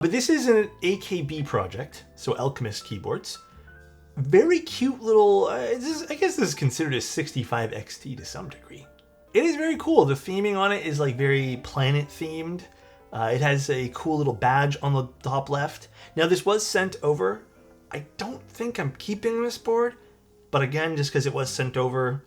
But this is an AKB project, so Alchemist keyboards. Very cute little, I guess this is considered a 65 XT to some degree. It is very cool. The theming on it is like very planet themed. It has a cool little badge on the top left. Now this was sent over. I don't think I'm keeping this board, but again, just because it was sent over,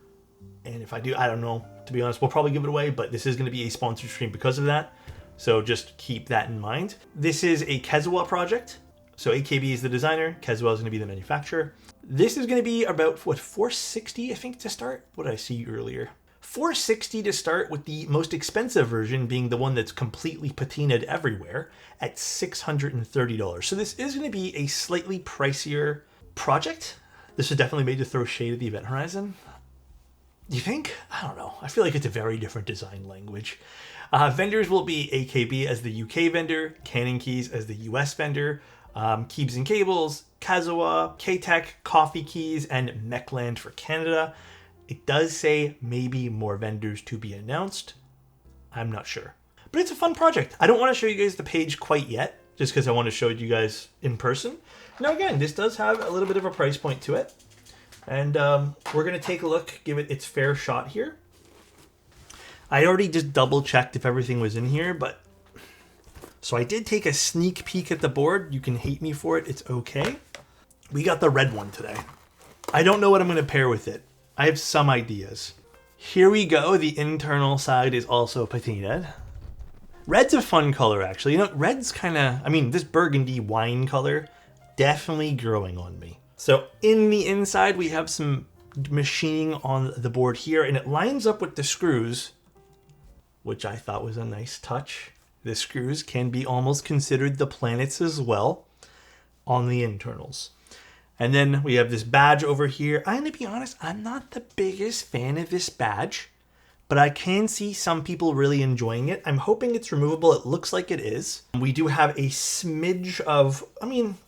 and if I do, I don't know, to be honest, we'll probably give it away, but this is going to be a sponsored stream because of that. So just keep that in mind. This is a Kazuha project. So AKB is the designer, Kazuha is going to be the manufacturer. This is going to be about, what, 460, I think, to start? What did I see earlier? 460 to start, with the most expensive version being the one that's completely patinaed everywhere at $630. So this is going to be a slightly pricier project. This is definitely made to throw shade at the event horizon. You think? I don't know. I feel like it's a very different design language. Vendors will be AKB as the UK vendor, Canon Keys as the US vendor, Keeps and Cables, Kazuha, K-Tech, Coffee Keys, and Mechland for Canada. It does say maybe more vendors to be announced. I'm not sure. But it's a fun project. I don't want to show you guys the page quite yet, just because I want to show you guys in person. Now again, this does have a little bit of a price point to it. And we're going to take a look, give it its fair shot here. I already just double checked if everything was in here, but so I did take a sneak peek at the board. You can hate me for it. It's okay. We got the red one today. I don't know what I'm going to pair with it. I have some ideas. Here we go. The internal side is also patinaed. Red's a fun color, actually. You know, red's kind of, I mean, this burgundy wine color, definitely growing on me. So in the inside, we have some machining on the board here, and it lines up with the screws, which I thought was a nice touch. The screws can be almost considered the planets as well on the internals. And then we have this badge over here. I'm going to be honest, I'm not the biggest fan of this badge, but I can see some people really enjoying it. I'm hoping it's removable. It looks like it is. We do have a smidge of,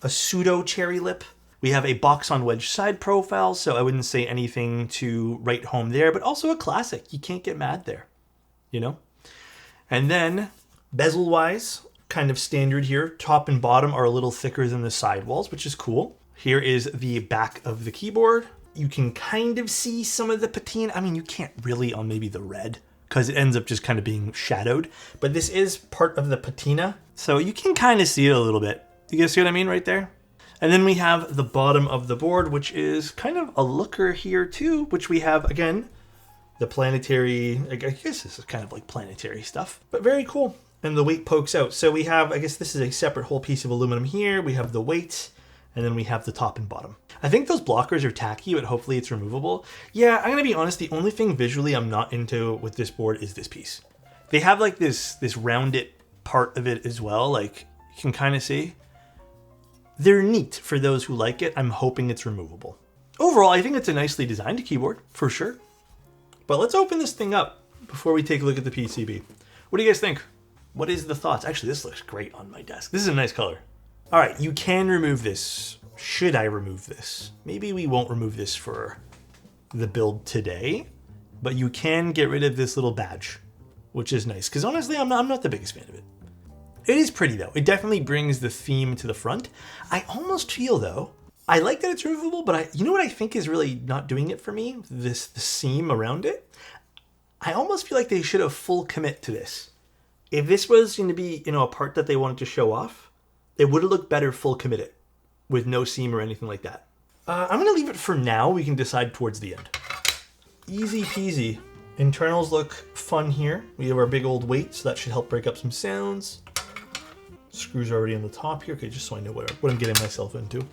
a pseudo cherry lip. We have a box on wedge side profile, so I wouldn't say anything to write home there, but also a classic. You can't get mad there, you know? And then bezel-wise, kind of standard here. Top and bottom are a little thicker than the sidewalls, which is cool. Here is the back of the keyboard. You can kind of see some of the patina. I mean, you can't really on maybe the red because it ends up just kind of being shadowed. But this is part of the patina, so you can kind of see it a little bit. You guys see what I mean right there? And then we have the bottom of the board, which is kind of a looker here too, which we have, again, the planetary, I guess this is kind of like planetary stuff, but very cool. And the weight pokes out. So we have, I guess this is a separate whole piece of aluminum here. We have the weight, and then we have the top and bottom. I think those blockers are tacky, but hopefully it's removable. Yeah, I'm gonna be honest, the only thing visually I'm not into with this board is this piece. They have like this rounded part of it as well, like you can kind of see. They're neat for those who like it. I'm hoping it's removable. Overall, I think it's a nicely designed keyboard, for sure. But let's open this thing up before we take a look at the PCB. What do you guys think? What is the thoughts? Actually, this looks great on my desk. This is a nice color. All right, you can remove this. Should I remove this? Maybe we won't remove this for the build today, but you can get rid of this little badge, which is nice. Because honestly, I'm not the biggest fan of it. It is pretty though. It definitely brings the theme to the front. I almost feel though, I like that it's removable, but you know what I think is really not doing it for me? The seam around it. I almost feel like they should have full commit to this. If this was going to be, a part that they wanted to show off, it would have looked better full committed with no seam or anything like that. I'm going to leave it for now. We can decide towards the end. Easy peasy. Internals look fun here. We have our big old weight, so that should help break up some sounds. Screws are already on the top here. Okay, just so I know what I'm getting myself into.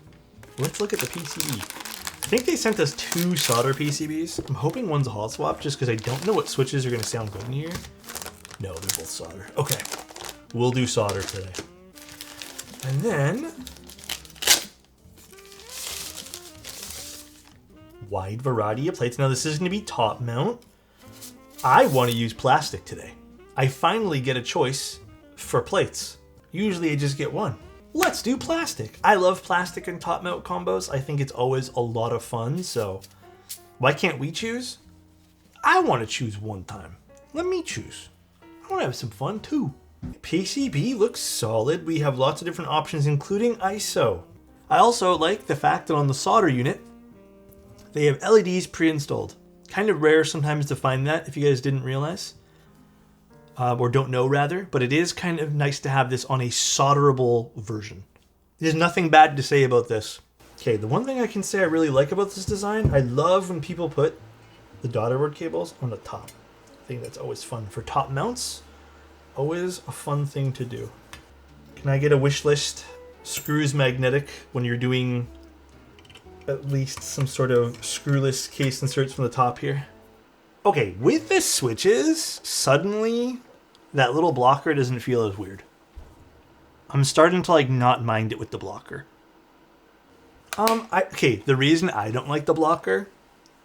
Let's look at the PCB. I think they sent us 2 solder PCBs. I'm hoping one's a hot swap just because I don't know what switches are going to sound good in here. No, they're both solder. Okay, we'll do solder today. And then, wide variety of plates. Now this is going to be top mount. I want to use plastic today. I finally get a choice for plates. Usually I just get one. Let's do plastic. I love plastic and top mount combos. I think it's always a lot of fun, so why can't we choose? I want to choose one time. Let me choose. I want to have some fun too. PCB looks solid. We have lots of different options, including ISO. I also like the fact that on the solder unit, they have LEDs pre-installed. Kind of rare sometimes to find that, if you guys didn't realize. Or don't know, rather. But it is kind of nice to have this on a solderable version. There's nothing bad to say about this. Okay, the one thing I can say I really like about this design, I love when people put the daughter board cables on the top. I think that's always fun. For top mounts, always a fun thing to do. Can I get a wish list? Screws magnetic when you're doing at least some sort of screwless case inserts from the top here. Okay, with the switches, suddenly that little blocker doesn't feel as weird. I'm starting to like not mind it with the blocker. Okay, the reason I don't like the blocker,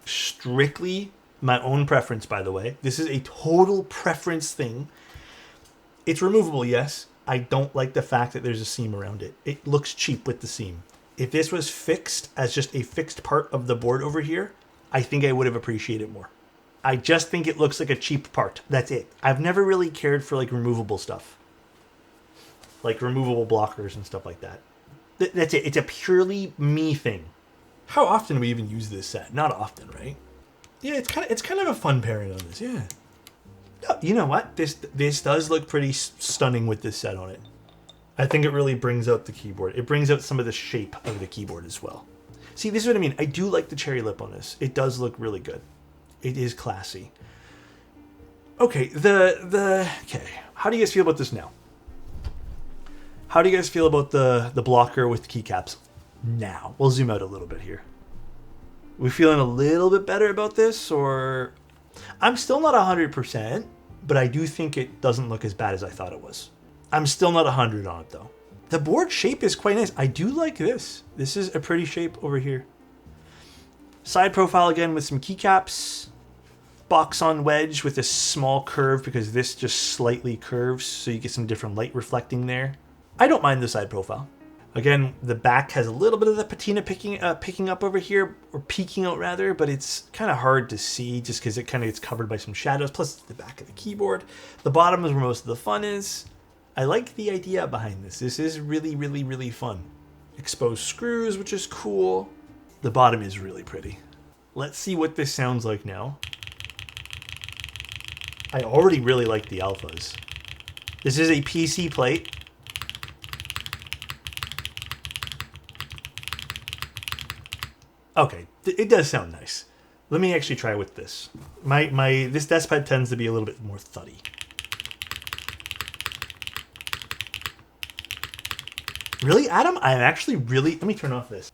strictly my own preference, by the way. This is a total preference thing. It's removable, yes. I don't like the fact that there's a seam around it. It looks cheap with the seam. If this was fixed as just a fixed part of the board over here, I think I would have appreciated it more. I just think it looks like a cheap part. That's it. I've never really cared for like removable stuff. Like removable blockers and stuff like that. That's it. It's a purely me thing. How often do we even use this set? Not often, right? Yeah, it's kind of a fun pairing on this. Yeah. You know what? This does look pretty stunning with this set on it. I think it really brings out the keyboard. It brings out some of the shape of the keyboard as well. See, this is what I mean. I do like the cherry lip on this. It does look really good. It is classy. Okay, okay. How do you guys feel about this now? How do you guys feel about the blocker with the keycaps now? We'll zoom out a little bit here. We feeling a little bit better about this, or I'm still not 100%, but I do think it doesn't look as bad as I thought it was. I'm still not 100 on it though. The board shape is quite nice. I do like this. This is a pretty shape over here. Side profile again with some keycaps. Box on wedge with a small curve because this just slightly curves, so you get some different light reflecting there. I don't mind the side profile. Again, the back has a little bit of the patina picking up over here, or peeking out rather, but it's kind of hard to see just because it kind of gets covered by some shadows, plus the back of the keyboard. The bottom is where most of the fun is. I like the idea behind this. This is really, really, really fun. Exposed screws, which is cool. The bottom is really pretty. Let's see what this sounds like now. I already really like the alphas. This is a PC plate. Okay, it does sound nice. Let me actually try with this. This desk pad tends to be a little bit more thuddy. Really, Adam? I'm actually really... Let me turn off this.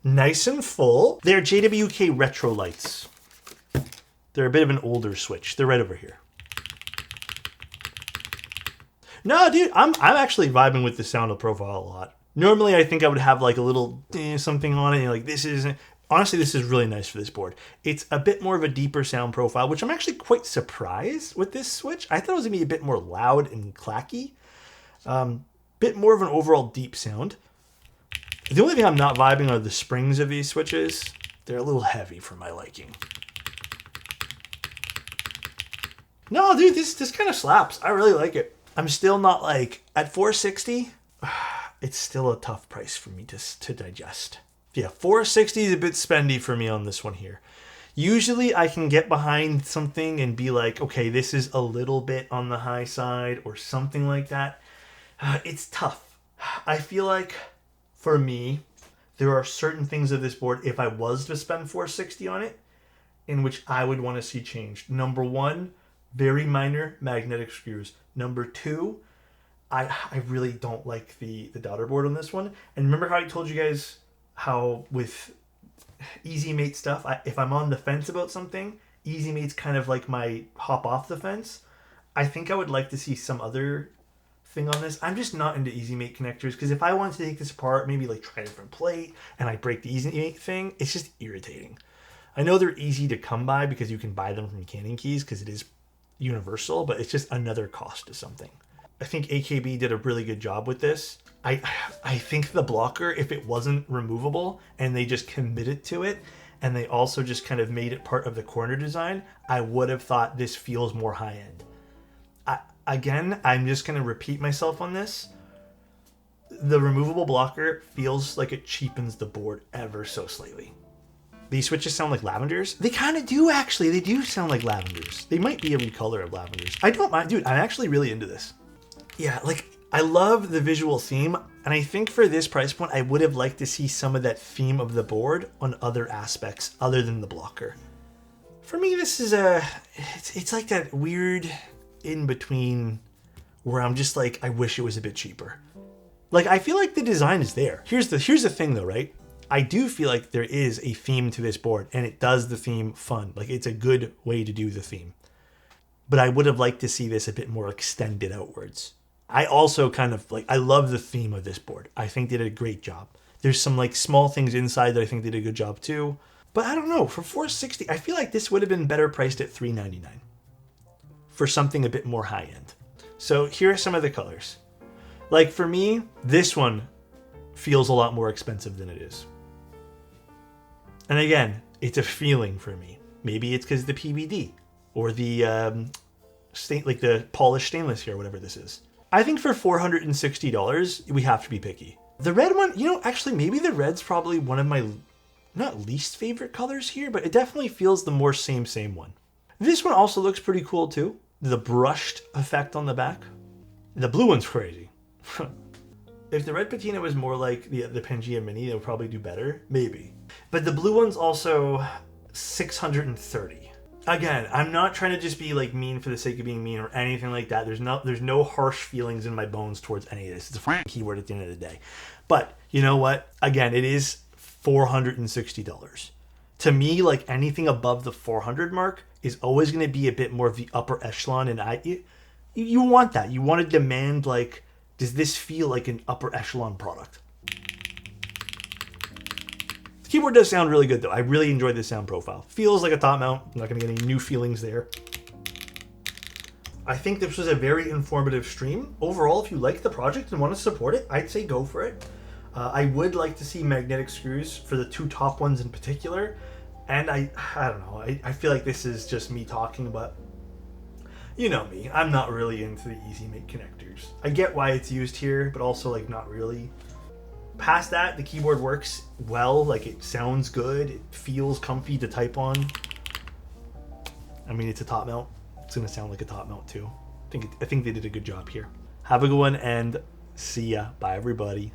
Nice and full. They're JWK retro lights. They're a bit of an older switch. They're right over here. No, dude, I'm actually vibing with the sound of profile a lot. Normally, I think I would have like a little something on it. And like this isn't. Honestly, this is really nice for this board. It's a bit more of a deeper sound profile, which I'm actually quite surprised with this switch. I thought it was gonna be a bit more loud and clacky. Bit more of an overall deep sound. The only thing I'm not vibing are the springs of these switches. They're a little heavy for my liking. No, dude, this kind of slaps. I really like it. I'm still not like, at $460, it's still a tough price for me to digest. Yeah, $460 is a bit spendy for me on this one here. Usually I can get behind something and be like, okay, this is a little bit on the high side or something like that. It's tough. I feel like, for me, there are certain things of this board, if I was to spend $460 on it, in which I would want to see changed. Number one, very minor magnetic screws. Number two, I really don't like the daughter board on this one. And remember how I told you guys how with Easy Mate stuff, if I'm on the fence about something, Easy Mate's kind of like my hop off the fence. I think I would like to see some other thing on this. I'm just not into Easy Mate connectors because if I wanted to take this apart, maybe like try a different plate and I break the Easy Mate thing, it's just irritating. I know they're easy to come by because you can buy them from Canning Keys because it is universal, but it's just another cost to something. I think AKB did a really good job with this. I think the blocker, if it wasn't removable and they just committed to it, and they also just kind of made it part of the corner design, I would have thought this feels more high end. Again, I'm just going to repeat myself on this. The removable blocker feels like it cheapens the board ever so slightly. These switches sound like lavenders. They kind of do, actually. They do sound like lavenders. They might be a recolor of lavenders. I don't mind. Dude, I'm actually really into this. Yeah, like, I love the visual theme, and I think for this price point, I would have liked to see some of that theme of the board on other aspects other than the blocker. For me, this is it's like that weird in-between where I'm just like, I wish it was a bit cheaper. Like, I feel like the design is there. Here's the thing though, right? I do feel like there is a theme to this board, and it does the theme fun. Like, it's a good way to do the theme. But I would have liked to see this a bit more extended outwards. I also kind of like, I love the theme of this board. I think they did a great job. There's some like small things inside that I think they did a good job too. But I don't know, for $460, I feel like this would have been better priced at $399 for something a bit more high end. So here are some of the colors. Like for me, this one feels a lot more expensive than it is. And again, it's a feeling for me. Maybe it's because the PVD or the like the polished stainless here, whatever this is. I think for $460, we have to be picky. The red one, you know, actually maybe the red's probably one of my not least favorite colors here, but it definitely feels the more same one. This one also looks pretty cool too. The brushed effect on the back. The blue one's crazy. If the red patina was more like the Pangea Mini, it would probably do better. Maybe. But the blue one's also $630. Again, I'm not trying to just be like mean for the sake of being mean or anything like that. There's no harsh feelings in my bones towards any of this. It's a keyword at the end of the day. But you know what? Again, it is $460. To me, like anything above the 400 mark is always going to be a bit more of the upper echelon. And you want that. You want to demand, like, does this feel like an upper echelon product? The keyboard does sound really good though. I really enjoyed the sound profile. Feels like a top mount. I'm not going to get any new feelings there. I think this was a very informative stream. Overall, if you like the project and want to support it, I'd say go for it. I would like to see magnetic screws for the two top ones in particular. And I don't know. I feel like this is just me talking, but you know me. I'm not really into the Easy Make connectors. I get why it's used here, but also like not really. Past that, the keyboard works well. Like it sounds good. It feels comfy to type on. I mean, it's a top mount. It's gonna sound like a top mount too. I think they did a good job here. Have a good one and see ya. Bye everybody.